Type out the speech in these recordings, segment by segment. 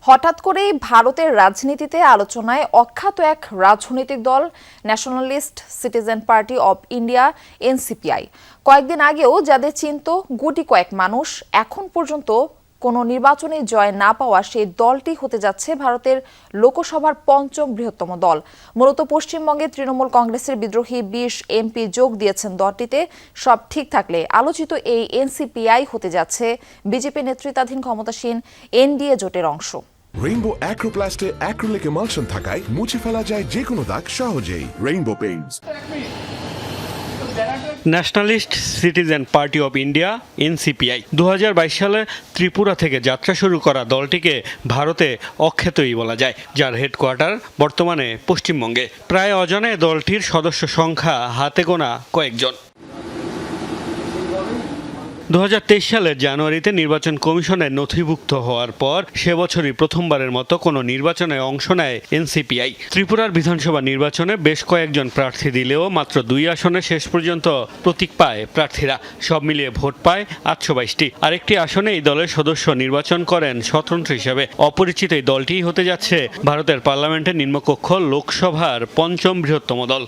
হঠাৎ করেই ভারতের রাজনীতিতে আলোচনায় অখ্যাত এক রাজনৈতিক দল Nationalist Citizen Party of India NCPI. কয়েকদিন আগেও যাদের চিনত গুটি কয়েক মানুষ, এখন পর্যন্ত কোনো নির্বাচনে জয় না পাওয়া সেই দলটি হতে যাচ্ছে ভারতের লোকসভার পঞ্চম বৃহত্তম দল। মূলত পশ্চিমবঙ্গে তৃণমূল কংগ্রেসের বিদ্রোহী ২০ এমপি যোগ দিয়েছেন দলটিতে। সব ঠিক থাকলে আলোচিত এই এনসিপিআই হতে যাচ্ছে বিজেপি নেতৃত্বাধীন ক্ষমতাসীন এনডিএ জোটের অংশ। রেইনবো অ্যাক্রোপ্লাস্টে অ্যাক্রিলিক এমালশন থাকায় মুছে ফেলা যায় যে কোনো দাগ সহজেই। Rainbow Paints. Nationalist Citizen Party of India NCPI ২০২২ সালে ত্রিপুরা থেকে যাত্রা শুরু করা দলটিকে ভারতে অখ্যাতই বলা যায়, যার হেডকোয়ার্টার বর্তমানে পশ্চিমবঙ্গে। প্রায় অজানে দলটির সদস্য সংখ্যা হাতে গোনা কয়েকজন। ২০২৩ সালের জানুয়ারিতে নির্বাচন কমিশনের নথিভুক্ত হওয়ার পর সে বছরই প্রথমবারের মতো কোনো নির্বাচনে অংশ নেয় এনসিপিআই। ত্রিপুরার বিধানসভা নির্বাচনে বেশ কয়েকজন প্রার্থী দিলেও মাত্র ২ আসনে শেষ পর্যন্ত প্রতীক পায় প্রার্থীরা। সব মিলিয়ে ভোট পায় ৮২২টি। আরেকটি আসনে এই দলের সদস্য নির্বাচন করেন স্বতন্ত্র হিসেবে। অপরিচিত এই দলটিই হতে যাচ্ছে ভারতের পার্লামেন্টের নিম্নকক্ষ লোকসভার পঞ্চম বৃহত্তম দল।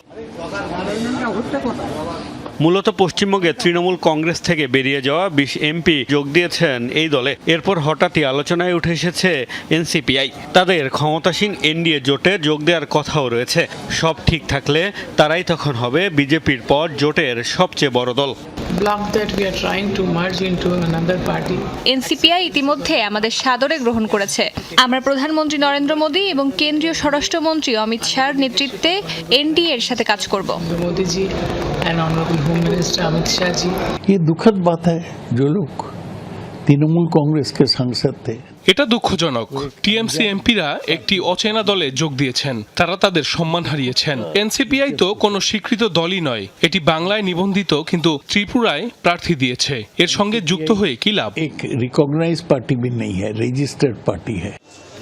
মূলত পশ্চিমবঙ্গে তৃণমূল কংগ্রেস থেকে বেরিয়ে যাওয়া ২০ এমপি যোগ দিয়েছেন এই দলে। এরপর হঠাৎই আলোচনায় উঠে এসেছে এনসিপিআই। তাদের ক্ষমতাসীন এনডিএ জোটে যোগ দেওয়ার কথাও রয়েছে। সব ঠিক থাকলে তারাই তখন হবে বিজেপির পর জোটের সবচেয়ে বড় দল। এনসিপিআই ইতিমধ্যে আমাদের সাদরে গ্রহণ করেছে। আমরা প্রধানমন্ত্রী নরেন্দ্র মোদী এবং কেন্দ্রীয় স্বরাষ্ট্রমন্ত্রী অমিত শাহর নেতৃত্বে এনডিএ এর সাথে কাজ করব। ये दुखद बात है जो लोग तृणमूल कांग्रेस के सांसद थे। এটা দুঃখজনক। টিএমসি এমপিরা একটি অচেনা দলে যোগ দিয়েছেন, তারা তাদের সম্মান হারিয়েছেন। এনসিপিআই তো কোনো স্বীকৃত দলই নয়, এটি বাংলায় নিবন্ধিত কিন্তু ত্রিপুরায় প্রার্থী দিয়েছে। এর সঙ্গে যুক্ত হয়ে কি লাভ? एक रिकॉग्नाइज्ड पार्टी भी नहीं है, रजिस्टर्ड पार्टी है।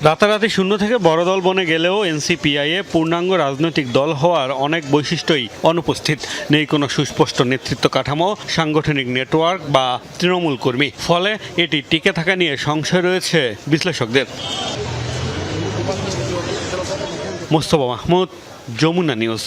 রাতারাতি শূন্য থেকে বড় দল বনে গেলেও এনসিপিআই এ পূর্ণাঙ্গ রাজনৈতিক দল হওয়ার অনেক বৈশিষ্ট্যই অনুপস্থিত। নেই কোনো সুস্পষ্ট নেতৃত্ব কাঠামো, সাংগঠনিক নেটওয়ার্ক বা তৃণমূল কর্মী। ফলে এটি টিকে থাকা নিয়ে সংশয় রয়েছে বিশ্লেষকদের। মোস্তফা মাহমুদ, যমুনা নিউজ।